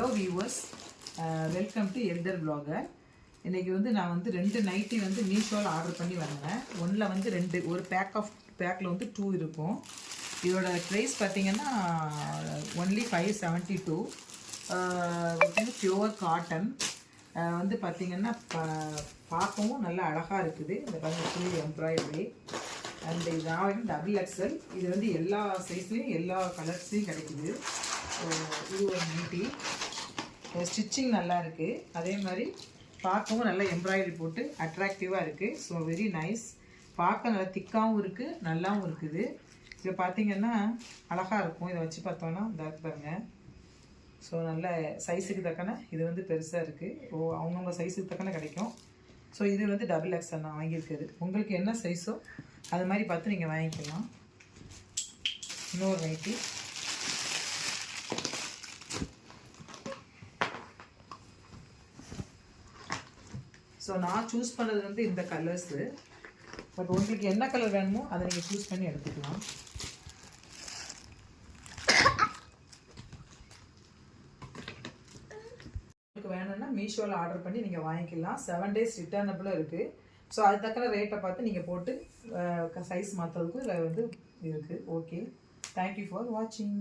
Hello viewers, welcome to elder vlogger. இன்றைக்கி நான் 2 nightie மீஷோவில் ஆர்டர் பண்ணி வாங்கினேன். ஒன்றில் ஒரு பேக்கில் 2 இருக்கும். இதோட ப்ரைஸ் பார்த்திங்கன்னா ஒன்லி 572. பியூர் காட்டன் பார்த்திங்கன்னா பார்க்கவும் நல்லா அழகாக இருக்குது. இந்த ஃபுல் எம்ப்ராய்டரி அண்ட் இது டபுள் எக்ஸல். இது எல்லா சைஸ்லேயும் எல்லா கலர்ஸ்லேயும் கிடைக்குது. இது ஒரு நைட்டி. ஸ்டிச்சிங் நல்லா இருக்குது. அதே மாதிரி பார்க்கவும் நல்லா எம்ப்ராய்டரி போட்டு அட்ராக்டிவாக இருக்குது. So very nice. பார்க்க நல்லா திக்காகவும் இருக்குது, நல்லாவும் இருக்குது. இதை பார்த்திங்கன்னா அழகாக இருக்கும். இதை வச்சு பார்த்தோன்னா இந்த பாருங்க. ஸோ நல்ல சைஸுக்கு தக்கன இது பெருசாக இருக்குது. அவங்கவுங்க சைஸுக்கு தக்கன கிடைக்கும். ஸோ இது டபுள் எக்ஸல் நான் வாங்கியிருக்குது. உங்களுக்கு என்ன சைஸோ அது மாதிரி பார்த்து நீங்கள் வாங்கிக்கலாம். இன்னொரு நைட்டி. ஸோ நான் சூஸ் பண்ணுறது இந்த கலர்ஸு. பட் உங்களுக்கு என்ன கலர் வேணுமோ அதை நீங்கள் சூஸ் பண்ணி எடுத்துக்கலாம். உங்களுக்கு வேணும்னா மீஷோவில் ஆர்டர் பண்ணி நீங்கள் வாங்கிக்கலாம். 7 days ரிட்டர்னபிளாக இருக்குது. ஸோ அது தக்கன ரேட்டை பார்த்து நீங்கள் போட்டு சைஸ் மாற்றுறதுக்கு இதில் இருக்குது. ஓகே, தேங்க்யூ ஃபார் வாட்சிங்.